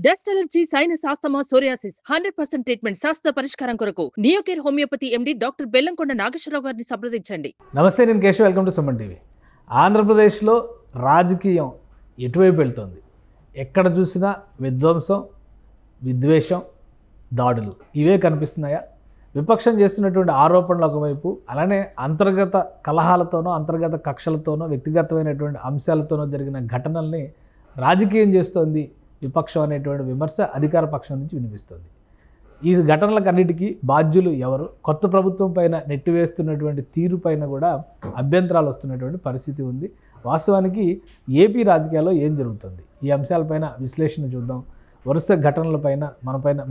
Dust allergy, sinus, asthma, psoriasis 100% treatment శాస్త్ర పరిష్కారం కొరకు Neocare homeopathy MD doctor Bellamkonda Nageswararao గారిని సంప్రదించండి. నమస్తే, నేను Keshav. Welcome to Suman TV. ఆంధ్రప్రదేశ్లో రాజకీయం ఎటువైపు వెళ్తుంది? ఎక్కడ చూసినా విధ్వంసం, విద్వేషం, దాడులు ఇవే కనిపిస్తున్నాయా? విపక్షం చేస్తున్నటువంటి ఆరోపణలు ఒకవైపు, అలానే అంతర్గత కలహాలతోనో, అంతర్గత కక్షలతోనో, వ్యక్తిగతమైనటువంటి అంశాలతోనో జరిగిన ఘటనల్ని రాజకీయం చేస్తోంది విపక్షం అనేటువంటి విమర్శ అధికార పక్షం నుంచి వినిపిస్తుంది. ఈ ఘటనలకన్నిటికీ బాధ్యులు ఎవరు? కొత్త ప్రభుత్వం పైన నెట్టివేస్తున్నటువంటి తీరు పైన కూడా అభ్యంతరాలు వస్తున్నటువంటి పరిస్థితి ఉంది. వాస్తవానికి ఏపీ రాజకీయాల్లో ఏం జరుగుతుంది? ఈ అంశాలపైన విశ్లేషణ చూద్దాం. వరుస ఘటనలపైన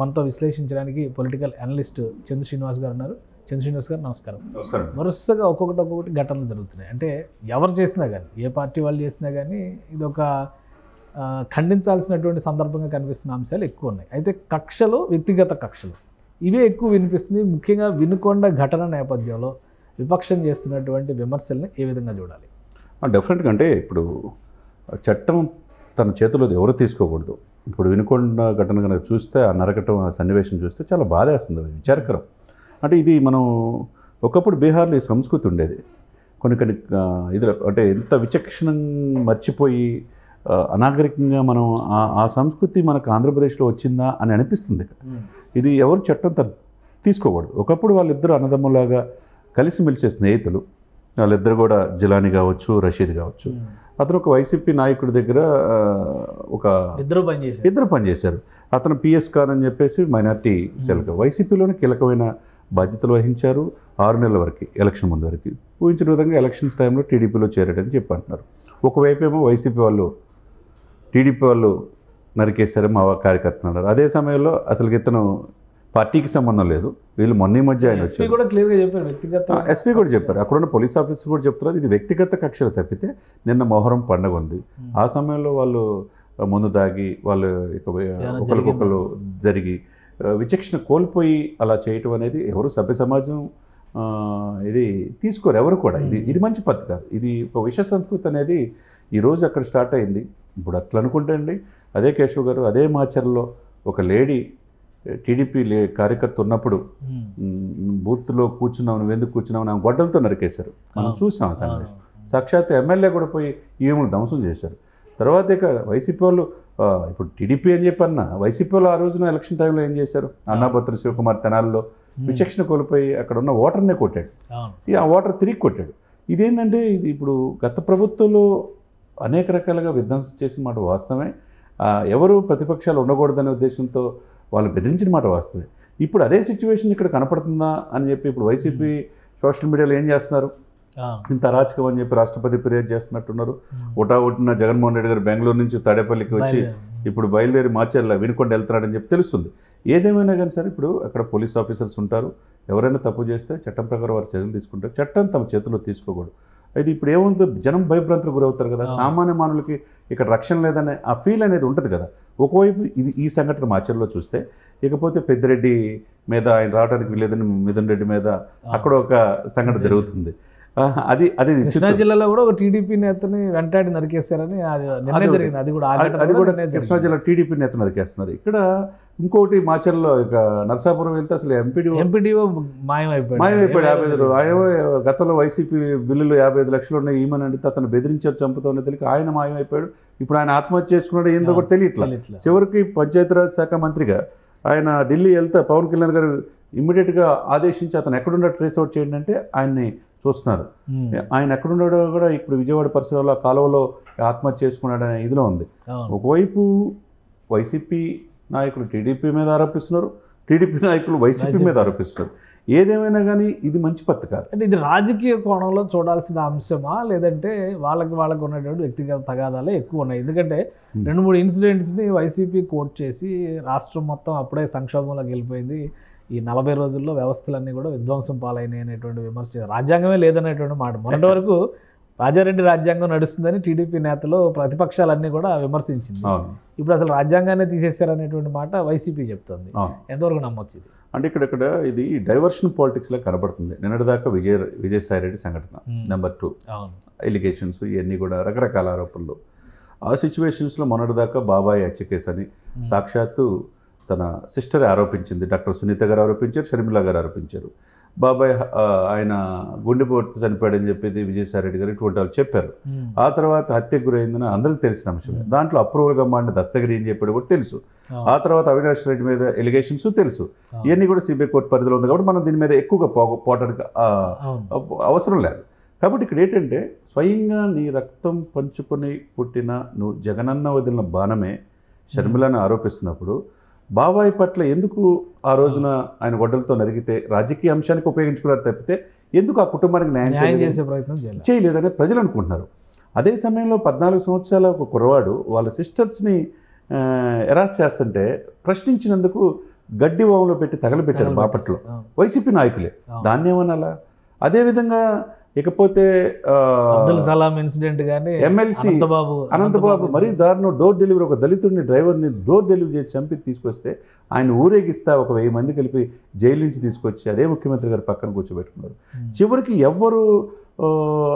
మనతో విశ్లేషించడానికి పొలిటికల్ అనలిస్ట్ చంద్ర శ్రీనివాస్ గారు ఉన్నారు. చంద్ర శ్రీనివాస్ గారు నమస్కారం. వరుసగా ఒక్కొక్కటి ఘటనలు జరుగుతున్నాయి. అంటే ఎవరు చేసినా కానీ, ఏ పార్టీ వాళ్ళు చేసినా కానీ ఇది ఒక ఖండించాల్సినటువంటి సందర్భంగా కనిపిస్తున్న అంశాలు ఎక్కువ ఉన్నాయి. అయితే కక్షలు, వ్యక్తిగత కక్షలు ఇవే ఎక్కువ వినిపిస్తుంది. ముఖ్యంగా వినుకొండ ఘటన నేపథ్యంలో విపక్షం చేస్తున్నటువంటి విమర్శల్ని ఏ విధంగా చూడాలి? డెఫినెట్గా అంటే ఇప్పుడు చట్టం తన చేతిలో ఎవరు తీసుకోకూడదు. ఇప్పుడు వినుకొండ ఘటన కనుక చూస్తే, ఆ నరకటం, ఆ సన్నివేశం చూస్తే చాలా బాధేస్తుంది, విచారకరం. అంటే ఇది మనం ఒకప్పుడు బీహార్లో ఈ సంస్కృతి ఉండేది. కొన్ని ఇది అంటే ఎంత విచక్షణం మర్చిపోయి అనాగరికంగా మనం ఆ సంస్కృతి మనకు ఆంధ్రప్రదేశ్లో వచ్చిందా అని అనిపిస్తుంది. ఇది ఎవరు చట్టం తీసుకోకూడదు. ఒకప్పుడు వాళ్ళిద్దరు అన్నదమ్ములాగా కలిసిమెలిసే స్నేహితులు. వాళ్ళిద్దరు కూడా జిలానీ కావచ్చు, రషీద్ కావచ్చు. అతను ఒక వైసీపీ నాయకుడి దగ్గర ఇద్దరు పనిచేశారు. అతను పిఎస్ ఖాన్ అని చెప్పేసి మైనార్టీ సెల్గా వైసీపీలోనే కీలకమైన బాధ్యతలు వహించారు 6 నెలల వరకు, ఎలక్షన్ ముందు వరకు. ఊహించిన విధంగా ఎలక్షన్స్ టైంలో టీడీపీలో చేరాడని చెప్పి అంటున్నారు. ఒకవైపు ఏమో వైసీపీ వాళ్ళు టీడీపీ వాళ్ళు నరికేశారు మా కార్యకర్తలు అన్నారు. అదే సమయంలో అసలు ఇతను పార్టీకి సంబంధం లేదు. వీళ్ళు మొన్న మధ్య ఆయన వచ్చారు. ఎస్పీ కూడా చెప్పారు, అక్కడున్న పోలీస్ ఆఫీసర్ కూడా చెప్తున్నారు ఇది వ్యక్తిగత కక్షలు తప్పితే నిన్న మొహరం పండుగ ఉంది. ఆ సమయంలో వాళ్ళు ముందు దాగి వాళ్ళు ఒకరికొకరు జరిగి విచక్షణ కోల్పోయి అలా చేయటం అనేది ఎవరు సభ్య సమాజం ఇది తీసుకోరు ఎవరు కూడా. ఇది మంచి పద్ధతి కాదు. ఇది ఒక విష సంస్కృతి అనేది ఈరోజు అక్కడ స్టార్ట్ అయింది. ఇప్పుడు అట్లా అనుకుంటే అండి, అదే కేశవ్ గారు, అదే మాచర్లో ఒక లేడీ టీడీపీ కార్యకర్త ఉన్నప్పుడు బూత్లో కూర్చున్నావు, నువ్వు ఎందుకు కూర్చున్నావు అని గొడ్డలతో నరికేశారు. మనం చూసాం ఆ సన్నివేశం. సాక్షాత్ ఎమ్మెల్యే కూడా పోయి ఈమెను ధ్వంసం చేశారు. తర్వాత ఇక వైసీపీ వాళ్ళు, ఇప్పుడు టీడీపీ అని చెప్పన్నా, వైసీపీ వాళ్ళు ఆ రోజున ఎలక్షన్ టైంలో ఏం చేశారు? అన్నాపత్రి శివకుమార్ తెనాల్లో విచక్షణ కోల్పోయి అక్కడ ఉన్న ఓటర్నే కొట్టాడు. ఆ ఓటర్ తిరిగి కొట్టాడు. ఇదేంటంటే ఇది ఇప్పుడు గత ప్రభుత్వంలో అనేక రకాలుగా విధ్వంసం చేసిన మాట వాస్తవమే. ఎవరు ప్రతిపక్షాలు ఉండకూడదనే ఉద్దేశంతో వాళ్ళు బెదిరించిన మాట వాస్తవమే. ఇప్పుడు అదే సిచ్యువేషన్ ఇక్కడ కనపడుతుందా అని చెప్పి ఇప్పుడు వైసీపీ సోషల్ మీడియాలో ఏం చేస్తున్నారు? ఇంత అరాచకం అని చెప్పి రాష్ట్రపతి ఫిర్యాదు చేస్తున్నట్టున్నారు. ఒట్టిన జగన్మోహన్ రెడ్డి గారు బెంగళూరు నుంచి తాడేపల్లికి వచ్చి ఇప్పుడు బయలుదేరి మార్చర్ల వినుకొండ వెళ్తున్నాడని చెప్పి తెలుస్తుంది. ఏదేమైనా కానీ సరే, ఇప్పుడు అక్కడ పోలీస్ ఆఫీసర్స్ ఉంటారు. ఎవరైనా తప్పు చేస్తే చట్టం ప్రకారం వారు చర్యలు తీసుకుంటారు. చట్టం తమ చేతిలో తీసుకోకూడదు. అయితే ఇప్పుడు ఏముంది, జనం భయభ్రాంతులకు గురవుతారు కదా. సామాన్య మానవులకి ఇక్కడ రక్షణ లేదనే ఆ ఫీల్ అనేది ఉంటుంది కదా. ఒకవైపు ఈ సంఘటన మాచర్లో చూస్తే, ఇకపోతే పెద్దిరెడ్డి మీద ఆయన రావడానికి వీలేదని మిథున్ రెడ్డి మీద అక్కడ ఒక సంఘటన జరుగుతుంది. అది కృష్ణా జిల్లాలో కూడా ఒక టీడీపీ నేతని వెంటాడి నరికేశారని అది కూడా కృష్ణా జిల్లా టీడీపీ నేత నరికేస్తున్నారు. ఇక్కడ ఇంకోటి మాచర్లో ఇక నరసాపురం వెళ్తే అసలు ఎంపీడీఓ మాయమైపోయాడు. 55 గతంలో వైసీపీ బిల్లులు 55 లక్షలు ఉన్నాయి ఈమెను అడిగితే అతను బెదిరించారు, చంపుతామని తెలియక ఆయన మాయమైపోయాడు. ఇప్పుడు ఆయన ఆత్మహత్య చేసుకున్నాడు, ఏందో కూడా తెలియట్లా. చివరికి పంచాయతీరాజ్ శాఖ మంత్రిగా ఆయన ఢిల్లీ వెళ్తే పవన్ కళ్యాణ్ గారు ఇమ్మీడియట్గా ఆదేశించి అతను ఎక్కడున్నా ట్రేస్ అవుట్ చేయండి అంటే ఆయన్ని చూస్తున్నారు. ఆయన ఎక్కడున్నాడో కూడా ఇప్పుడు విజయవాడ పరిసరాల్లో కాలువలో ఆత్మహత్య చేసుకున్నాడు అనే ఇదిలో ఉంది. ఒకవైపు వైసీపీ నాయకులు టీడీపీ మీద ఆరోపిస్తున్నారు, టీడీపీ నాయకులు వైసీపీ మీద ఆరోపిస్తున్నారు. ఏదేమైనా కానీ ఇది మంచి పద్ధతి కాదు. అంటే ఇది రాజకీయ కోణంలో చూడాల్సిన అంశమా, లేదంటే వాళ్ళకు ఉన్నటువంటి వ్యక్తిగత తగాదాలే ఎక్కువ ఉన్నాయి? ఎందుకంటే 2-3 ఇన్సిడెంట్స్ని వైసీపీ కోట్ చేసి రాష్ట్రం మొత్తం అప్పుడే సంక్షోభంలోకి వెళ్ళిపోయింది, ఈ 40 రోజుల్లో వ్యవస్థలన్నీ కూడా విధ్వంసం పాలైనాయి అనేటువంటి విమర్శ, రాజ్యాంగమే లేదనేటువంటి మాట. మొన్నటి వరకు రాజారెడ్డి రాజ్యాంగం నడుస్తుందని టీడీపీ నేతలు, ప్రతిపక్షాలన్నీ కూడా విమర్శించింది. ఇప్పుడు అసలు రాజ్యాంగాన్ని తీసేశారనేటువంటి మాట వైసీపీ చెప్తుంది. ఎంతవరకు నమ్మొచ్చు ఇది? అంటే ఇక్కడ ఇది డైవర్షన్ పాలిటిక్స్లో కనబడుతుంది. నిన్నటిదాకా విజయసాయి రెడ్డి సంఘటన నెంబర్ 2 ఎలిగేషన్స్ ఇవన్నీ కూడా రకరకాల ఆరోపణలు. ఆ సిచ్యువేషన్స్లో మొన్నటిదాకా బాబాయ్ హత్య కేసు అని సాక్షాత్తు తన సిస్టర్ ఆరోపించింది. డాక్టర్ సునీత గారు ఆరోపించారు, షర్మిల గారు ఆరోపించారు. బాబాయ్ ఆయన గుండెపోటుతో చనిపోయాడని చెప్పేది విజయసాయిరెడ్డి గారు ఇటువంటి వాళ్ళు చెప్పారు. ఆ తర్వాత హత్యకు గురైందని అందరికీ తెలిసిన అంశమే. దాంట్లో అప్రూవల్గా మాడిన దస్తగిరి ఏం చెప్పాడు కూడా తెలుసు. ఆ తర్వాత అవినాష్ రెడ్డి మీద ఎలిగేషన్స్ తెలుసు. ఇవన్నీ కూడా సిబిఐ కోర్టు పరిధిలో ఉంది కాబట్టి మనం దీని మీద ఎక్కువగా పోవడానికి అవసరం లేదు. కాబట్టి ఇక్కడ ఏంటంటే స్వయంగా నీ రక్తం పంచుకొని పుట్టిన నువ్వు జగనన్న వదిలిన బాణమే షర్మిలను ఆరోపిస్తున్నప్పుడు బాబాయ్ పట్ల ఎందుకు ఆ రోజున ఆయన గొడ్డలతో నరిగితే రాజకీయ అంశానికి ఉపయోగించుకున్నారు తప్పితే ఎందుకు ఆ కుటుంబానికి న్యాయం చేసే ప్రయత్నం చేయలేదని ప్రజలు అనుకుంటున్నారు. అదే సమయంలో 14 సంవత్సరాల ఒక కుర్రవాడు వాళ్ళ సిస్టర్స్ని ఎరాస్ చేస్తుంటే ప్రశ్నించినందుకు గడ్డి వాములో పెట్టి తగలబెట్టారు బాపట్లో వైసీపీ నాయకులే. దాన్ని ఏమనాలా? అదేవిధంగా ఇకపోతే అబ్దుల్ సలాం ఇన్సిడెంట్ కానీ ఎమ్మెల్సీ అనంతబాబు మరీ దారుణం. డోర్ డెలివరీ ఒక దళితుడిని డ్రైవర్ని డోర్ డెలివరీ చేసి చంపి తీసుకొస్తే ఆయన ఊరేగిస్తా ఒక 1000 మంది కలిపి జైలు నుంచి తీసుకొచ్చి అదే ముఖ్యమంత్రి గారు పక్కన కూర్చోబెట్టుకున్నారు. చివరికి ఎవ్వరు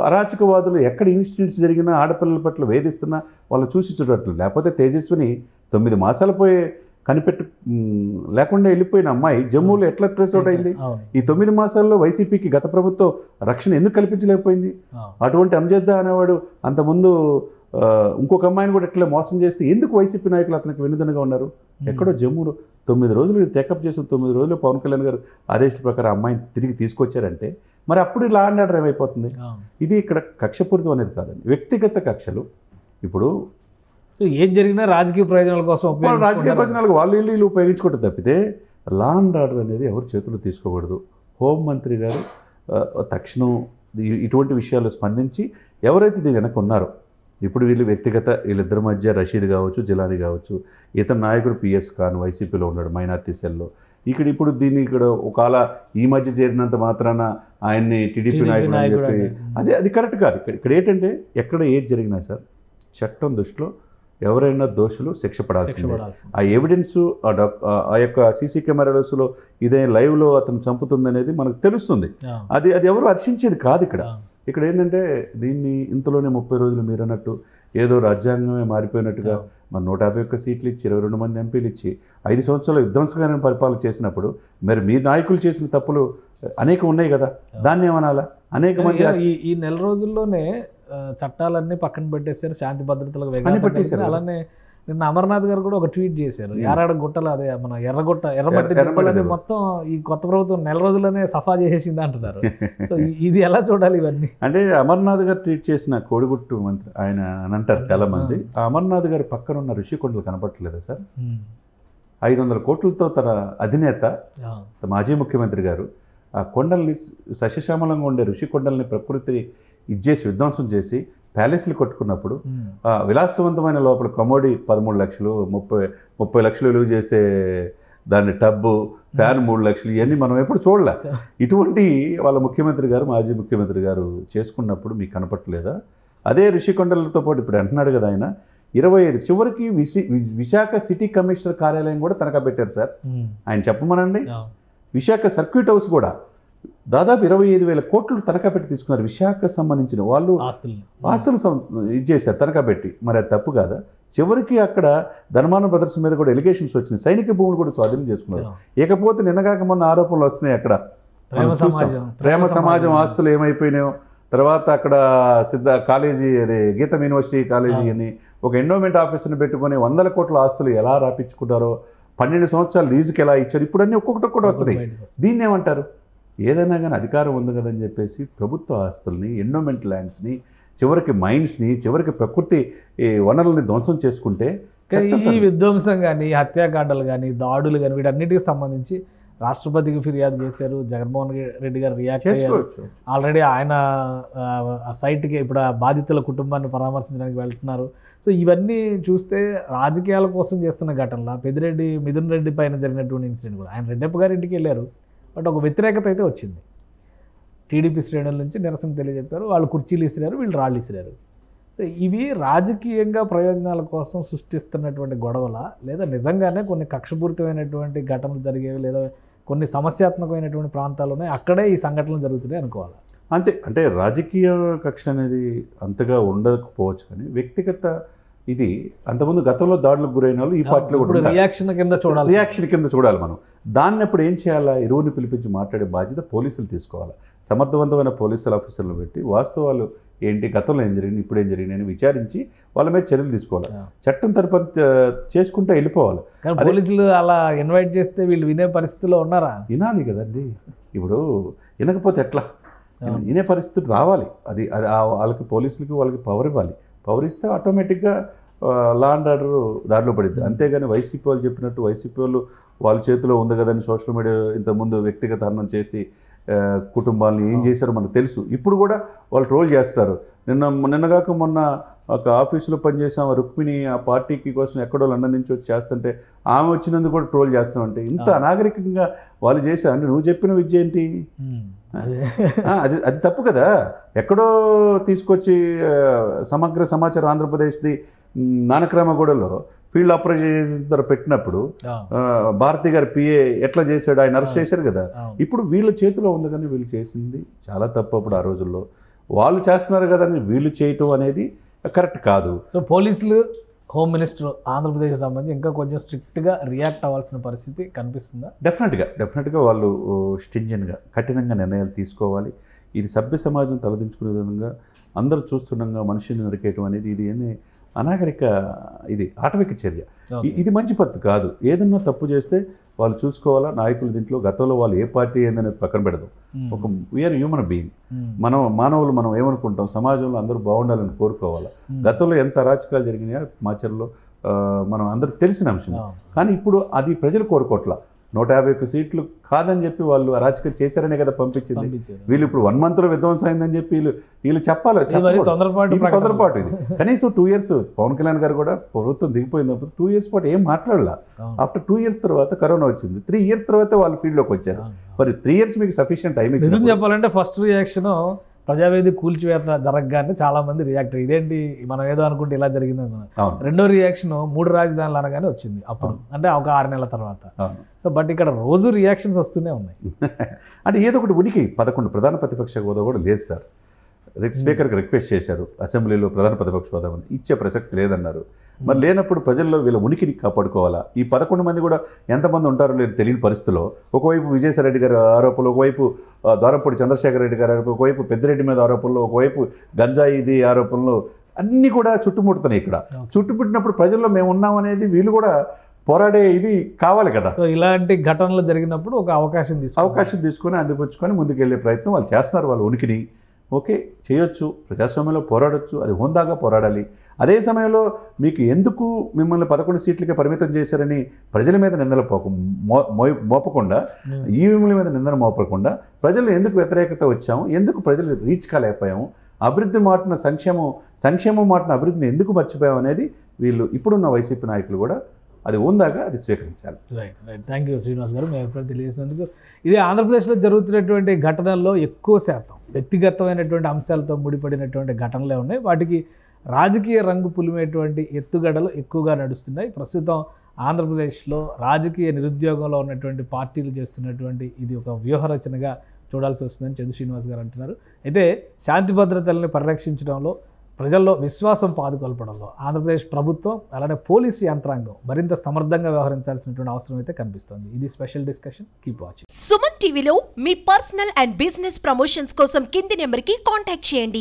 అరాచకవాదులు ఎక్కడ ఇన్సిడెంట్స్ జరిగినా ఆడపిల్లల పట్ల వేధిస్తున్నా వాళ్ళు చూసి చూడట్లు. లేకపోతే తేజస్విని 9 మాసాలు పోయే కనిపెట్టి లేకుండా వెళ్ళిపోయిన అమ్మాయి జమ్మూలో ఎట్లా ట్రేస్ అవుట్ అయింది? ఈ 9 మాసాల్లో వైసీపీకి గత ప్రభుత్వం రక్షణ ఎందుకు కల్పించలేకపోయింది? అటువంటి అంజద్దా అనేవాడు అంతకుముందు ఇంకొక అమ్మాయిని కూడా ఎట్లా మోసం చేస్తే ఎందుకు వైసీపీ నాయకులు అతనికి వెన్నుదన్నుగా ఉన్నారు? ఎక్కడో జమ్మూలో 9 రోజులు టేకప్ చేసిన 9 రోజులు పవన్ కళ్యాణ్ గారు ఆదేశాల ప్రకారం అమ్మాయిని తిరిగి తీసుకొచ్చారంటే మరి అప్పుడు లా అండ్ ఆర్డర్ ఏమైపోతుంది? ఇది ఇక్కడ కక్షపూరితం అనేది కాదండి, వ్యక్తిగత కక్షలు. ఇప్పుడు సో ఏం జరిగినా రాజకీయ ప్రయోజనాల కోసం రాజకీయ ప్రయోజనాలకు వాళ్ళు వీళ్ళు ఉపయోగించుకోవడం తప్పితే లా అండ్ ఆర్డర్ అనేది ఎవరు చేతులు తీసుకోకూడదు. హోంమంత్రి గారు తక్షణం ఇటువంటి విషయాలు స్పందించి ఎవరైతే దీని వెనక ఉన్నారో ఇప్పుడు వీళ్ళిద్దరి మధ్య రషీద్ కావచ్చు, జిలానీ కావచ్చు, ఇతని నాయకుడు పిఎస్ ఖాన్ వైసీపీలో ఉన్నాడు మైనార్టీ సెల్లో. ఇప్పుడు దీన్ని ఒకవేళ ఈ మధ్య చేరినంత మాత్రాన ఆయన్ని టీడీపీ నాయకుడు అని చెప్పి అది కరెక్ట్ కాదు. ఇక్కడ ఏంటంటే ఎక్కడ ఏది జరిగినా సార్ చట్టం దృష్టిలో ఎవరైనా దోషులు శిక్ష పడాల్సిందే. ఆ ఎవిడెన్స్ ఆ యొక్క సీసీ కెమెరాస్లో ఇదే లైవ్లో అతను చంపుతుందనేది మనకు తెలుస్తుంది. అది ఎవరు హర్షించేది కాదు. ఇక్కడ ఏంటంటే దీన్ని ఇంతలోనే 30 రోజులు మీరు అన్నట్టు ఏదో రాజ్యాంగమే మారిపోయినట్టుగా మన 151 సీట్లు ఇచ్చి 22 మంది ఎంపీలు ఇచ్చి 5 సంవత్సరాలు విధ్వంసకరమైన పరిపాలన చేసినప్పుడు మరి మీ నాయకులు చేసిన తప్పులు అనేకం ఉన్నాయి కదా, దాన్ని ఏమనాలా? అనేక మంది ఈ నెల రోజుల్లోనే చట్టాలన్నీ పక్కన పెట్టేశారు, శాంతి భద్రతలకు వేగం. అలానే నిన్న అమర్నాథ్ గారు కూడా ఒక ట్వీట్ చేశారు, ఎర్రడ గుట్టలు అదే మన ఎర్రమట్టి మొత్తం ఈ కొత్త ప్రభుత్వం నెల రోజుల్లోనే సఫా చేసేసింది అంటున్నారు. సో ఇది ఎలా చూడాలి ఇవన్నీ? అంటే అమర్నాథ్ గారు ట్వీట్ చేసిన కోడిగుట్టు మంత్రి ఆయన అని అంటారు చాలా మంది. ఆ అమర్నాథ్ గారి పక్కన ఉన్న ఋషికొండలు కనపడట్లేదా సార్? 500 కోట్లతో తన అధినేత మాజీ ముఖ్యమంత్రి గారు ఆ కొండల్ని సస్యశ్యామలంగా ఉండే ఋషికొండల్ని ప్రకృతిని ఇచ్చేసి విధ్వంసం చేసి ప్యాలెస్లు కట్టుకున్నప్పుడు విలాసవంతమైన లోపల కమోడి 13 లక్షలు 30 లక్షలు విలువ చేసే దాన్ని టబ్బు ఫ్యాన్ 3 లక్షలు ఇవన్నీ మనం ఎప్పుడు చూడలే. ఇటువంటి వాళ్ళ ముఖ్యమంత్రి గారు మాజీ ముఖ్యమంత్రి గారు చేసుకున్నప్పుడు మీకు కనపట్టలేదా? అదే ఋషికొండలతో పాటు ఇప్పుడు అంటున్నాడు కదా ఆయన 25 చివరికి విశాఖ సిటీ కమిషనర్ కార్యాలయం కూడా తనఖా పెట్టారు సార్. ఆయన చెప్పమనండి. విశాఖ సర్క్యూట్ హౌస్ కూడా దాదాపు 25,000 కోట్లు తనఖా పెట్టి తీసుకున్నారు. విశాఖకు సంబంధించిన వాళ్ళు ఆస్తులు ఇచ్చేసారు తనఖా పెట్టి. మరి అది తప్పు కాదా? చివరికి అక్కడ ధనమాన బ్రదర్స్ మీద కూడా ఎలిగేషన్స్ వచ్చినాయి, సైనిక భూములు కూడా స్వాధీనం చేసుకున్నారు. ఇకపోతే నిన్నగాక మొన్న ఆరోపణలు వస్తున్నాయి అక్కడ ప్రేమ సమాజం ఆస్తులు ఏమైపోయినాయో. తర్వాత అక్కడ కాలేజీ అదే గీతం యూనివర్సిటీ కాలేజీ అని ఒక ఎండోమెంట్ ఆఫీసర్ని పెట్టుకొని 100 కోట్ల ఆస్తులు ఎలా రాపించుకుంటారో, 12 సంవత్సరాలు లీజుకి ఎలా ఇచ్చారు, ఇప్పుడు అన్నీ ఒక్కొక్కటి వస్తున్నాయి. దీన్ని ఏమంటారు? ఏదైనా కానీ అధికారం ఉంది కదని చెప్పేసి ప్రభుత్వ ఆస్తుల్ని, ఎండోమెంట్ ల్యాండ్స్ని, చివరికి మైన్స్ని, చివరికి ప్రకృతి వనరుల్ని ధ్వంసం చేసుకుంటే ఈ విధ్వంసం కానీ హత్యాకాండలు కానీ దాడులు కానీ వీటన్నిటికి సంబంధించి రాష్ట్రపతికి ఫిర్యాదు చేశారు. జగన్మోహన్ రెడ్డి గారు రియాక్ట్ అయ్యారు. ఆల్రెడీ ఆయన ఆ సైట్కి ఇప్పుడు ఆ బాధితుల కుటుంబాన్ని పరామర్శించడానికి వెళ్తున్నారు. సో ఇవన్నీ చూస్తే రాజకీయాల కోసం చేస్తున్న ఘటనలా మిథున్ రెడ్డి పైన జరిగినటువంటి ఇన్సిడెంట్ కూడా ఆయన రెడ్డప్ప గారి ఇంటికి వెళ్ళారు. బట్ ఒక వ్యతిరేకత అయితే వచ్చింది. టీడీపీ శ్రేణుల నుంచి నిరసన తెలియజెప్పారు. వాళ్ళు కుర్చీలు ఇసిరారు, వీళ్ళు రాళ్ళు ఇసిరారు. సో ఇవి రాజకీయంగా ప్రయోజనాల కోసం సృష్టిస్తున్నటువంటి గొడవల, లేదా నిజంగానే కొన్ని కక్షపూరితమైనటువంటి ఘటనలు జరిగేవి, లేదా కొన్ని సమస్యాత్మకమైనటువంటి ప్రాంతాలు ఉన్నాయి, అక్కడే ఈ సంఘటనలు జరుగుతున్నాయి అనుకోవాలి. అంతే. అంటే రాజకీయ కక్ష అనేది అంతగా ఉండకపోవచ్చు, కానీ వ్యక్తిగత ఇది అంతకుముందు గతంలో దాడులకు గురైన వాళ్ళు ఈ పార్టీలో కూడా ఉంటారు. రియాక్షన్ కింద చూడాలి, రియాక్షన్ కింద చూడాలి మనం. దాన్ని అప్పుడు ఏం చేయాలా, ఇరువుని పిలిపించి మాట్లాడే బాధ్యత పోలీసులు తీసుకోవాలి. సమర్థవంతమైన పోలీసుల ఆఫీసర్లు పెట్టి వాస్తవాలు ఏంటి, గతంలో ఏం జరిగింది, ఇప్పుడు ఏం జరిగింది అని విచారించి వాళ్ళ మీద చర్యలు తీసుకోవాలి. చట్టం తరపున చేసుకుంటూ వెళ్ళిపోవాలి. కానీ పోలీసులు అలా ఇన్వైట్ చేస్తే వీళ్ళు వినే పరిస్థితిలో ఉన్నారా? వినాలి కదండి. ఇప్పుడు వినకపోతే ఎట్లా, వినే పరిస్థితి రావాలి. అది వాళ్ళకి పోలీసులకి వాళ్ళకి పవర్ ఇవ్వాలి. పవర్ ఇస్తే ఆటోమేటిక్గా లా అండ్ ఆర్డర్ దారిలో పడింది. అంతేగాని వైసీపీ వాళ్ళు చెప్పినట్టు వైసీపీ వాళ్ళు వాళ్ళ చేతిలో ఉంది కదని సోషల్ మీడియా ఇంతకుముందు వ్యక్తిగత హనం చేసి కుటుంబాలను ఏం చేశారో మనకు తెలుసు. ఇప్పుడు కూడా వాళ్ళు ట్రోల్ చేస్తారు. నిన్నగాక మొన్న ఒక ఆఫీసులో పనిచేసాం రుక్మిణి, ఆ పార్టీకి కోసం ఎక్కడో లండన్ నుంచి వచ్చి చేస్తుంటే ఆమె వచ్చినందుకు కూడా ట్రోల్ చేస్తామంటే ఇంత అనాగరికంగా వాళ్ళు చేశారు. అంటే నువ్వు చెప్పిన విద్య ఏంటి? అది తప్పు కదా. ఎక్కడో తీసుకొచ్చి సమగ్ర సమాచారం ఆంధ్రప్రదేశ్ది నానక్రామగూడలో ఫీల్డ్ ఆపరేషన్ పెట్టినప్పుడు భారతి గారి పిఏ ఎట్లా చేశాడు, ఆయన అరెస్ట్ చేశారు కదా. ఇప్పుడు వీళ్ళ చేతిలో ఉంది కానీ వీళ్ళు చేసింది చాలా తప్పు. అప్పుడు ఆ రోజుల్లో వాళ్ళు చేస్తున్నారు కదా అని వీళ్ళు చేయటం అనేది కరెక్ట్ కాదు. సో పోలీసులు, హోమ్ మినిస్టర్ ఆంధ్రప్రదేశ్ సంబంధించి ఇంకా కొంచెం స్ట్రిక్ట్గా రియాక్ట్ అవ్వాల్సిన పరిస్థితి కనిపిస్తుందా? డెఫినెట్గా వాళ్ళు స్టింజెంట్గా కఠినంగా నిర్ణయాలు తీసుకోవాలి. ఇది సభ్య సమాజం తలదించుకునే విధంగా అందరూ చూస్తుండగా మనిషిని నరికేయటం అనేది ఇది ఏమి అనాగరిక, ఇది ఆటవిక చర్య. ఇది మంచి పద్ధతి కాదు. ఏదన్నా తప్పు చేస్తే వాళ్ళు చూసుకోవాలా. నాయకులు దీంట్లో గతంలో వాళ్ళు ఏ పార్టీ ఏందనేది పక్కన పెడదాం. ఒక వీఆర్ హ్యూమన్ బీయింగ్, మనం మానవులు. మనం ఏమనుకుంటాం, సమాజంలో అందరూ బాగుండాలని కోరుకోవాలా. గతంలో ఎంత అరాచకాలు జరిగినాయో మాచర్లో మనం అందరికి తెలిసిన అంశం. కానీ ఇప్పుడు అది ప్రజలు కోరుకోవట్లా. 151 సీట్లు కాదని చెప్పి వాళ్ళు అరాచకం చేశారనే కదా పంపించింది. వీళ్ళు ఇప్పుడు 1 monthలో విధ్వంసం అయిందని చెప్పి వీళ్ళు చెప్పాలి. తొందరపాటు ఇది. కనీసం 2 years పవన్ కళ్యాణ్ గారు కూడా ప్రభుత్వం దిగిపోయినప్పుడు 2 years పాటు ఏం మాట్లాడలా. ఆఫ్టర్ 2 years తర్వాత కరోనా వచ్చింది. 3 years తర్వాత వాళ్ళు ఫీల్డ్లోకి వచ్చారు. మరి 3 years మీకు సఫిషియంట్ టైం ఇచ్చింది. చెప్పాలంటే ఫస్ట్ రియాక్షన్ ప్రజావేది కూల్చివేత జరగగానే చాలా మంది రియాక్ట్, ఇదేంటి మనం ఏదో అనుకుంటే ఇలా జరిగింది అనుకున్నాం. రెండో రియాక్షన్ 3 రాజధానులు అనగానే వచ్చింది అప్పుడు, అంటే ఒక 6 నెలల తర్వాత. సో బట్ ఇక్కడ రోజు రియాక్షన్స్ వస్తూనే ఉన్నాయి. అంటే ఏదో ఒకటి ఉనికి 11 ప్రధాన ప్రతిపక్ష హోదా కూడా లేదు సార్. స్పీకర్కి రిక్వెస్ట్ చేశారు అసెంబ్లీలో ప్రధాన ప్రతిపక్ష హోదా ఇచ్చే ప్రసక్తి లేదన్నారు. మరి లేనప్పుడు ప్రజల్లో వీళ్ళ ఉనికిని కాపాడుకోవాలా. ఈ 11 మంది కూడా ఎంతమంది ఉంటారో లేదు తెలియని పరిస్థితిలో ఒకవైపు విజయసాయిరెడ్డి గారి ఆరోపణలు, ఒకవైపు ద్వారంపూడి చంద్రశేఖర్ రెడ్డి గారి ఆరోపణలు, ఒకవైపు పెద్దిరెడ్డి మీద ఆరోపణలు, ఒకవైపు గంజాయిది ఆరోపణలు అన్నీ కూడా చుట్టుముడుతున్నాయి. ఇక్కడ చుట్టుముట్టినప్పుడు ప్రజల్లో మేము ఉన్నామనేది వీళ్ళు కూడా పోరాడే ఇది కావాలి కదా. సో ఇలాంటి ఘటనలు జరిగినప్పుడు ఒక అవకాశం తీసుకొని అందిపుచ్చుకొని ముందుకెళ్ళే ప్రయత్నం వాళ్ళు చేస్తున్నారు. వాళ్ళ ఉనికిని ఓకే చేయొచ్చు, ప్రజాస్వామ్యంలో పోరాడొచ్చు, అది హోందాగా పోరాడాలి. అదే సమయంలో మీకు ఎందుకు మిమ్మల్ని 11 సీట్లకే పరిమితం చేశారని ప్రజల మీద నిందలు మోపకుండా, ఈవీఎంల మీద నిందలు మోపకుండా ప్రజలు ఎందుకు వ్యతిరేకత వచ్చాము, ఎందుకు ప్రజలు రీచ్ కాలేకపోయాము, అభివృద్ధి మాటన సంక్షేమం మాటన అభివృద్ధిని ఎందుకు మర్చిపోయాం అనేది వీళ్ళు ఇప్పుడున్న వైసీపీ నాయకులు కూడా అది ఉందాగా అది స్వీకరించాలి. రైట్. థ్యాంక్ యూ శ్రీనివాస్ గారు, మీ అభిప్రాయం తెలియజేసినందుకు. ఇది ఆంధ్రప్రదేశ్లో జరుగుతున్నటువంటి ఘటనల్లో ఎక్కువ శాతం వ్యక్తిగతమైనటువంటి అంశాలతో ముడిపడినటువంటి ఘటనలే ఉన్నాయి. వాటికి రాజకీయ రంగు పులిమేటువంటి ఎత్తుగడలు ఎక్కువగా నడుస్తున్నాయి. ప్రస్తుతం ఆంధ్రప్రదేశ్లో రాజకీయ నిరుద్యోగంలో ఉన్నటువంటి పార్టీలు చేస్తున్నటువంటి ఇది ఒక వ్యూహరచనగా చూడాల్సి వస్తుందని చంద్ర శ్రీనివాస్ గారు అంటున్నారు. అయితే శాంతి భద్రతల్ని పరిరక్షించడంలో, ప్రజల్లో విశ్వాసం పాదుకొల్పడంలో ఆంధ్రప్రదేశ్ ప్రభుత్వం అలానే పోలీసు యంత్రాంగం మరింత సమర్థంగా వ్యవహరించాల్సినటువంటి అవసరం అయితే కనిపిస్తోంది. ఇది special discussion. Keep watching. Suman టీవీలో మీ పర్సనల్ అండ్ బిజినెస్ ప్రమోషన్స్ కోసం కింది నెంబర్కి కాంటాక్ట్ చేయండి.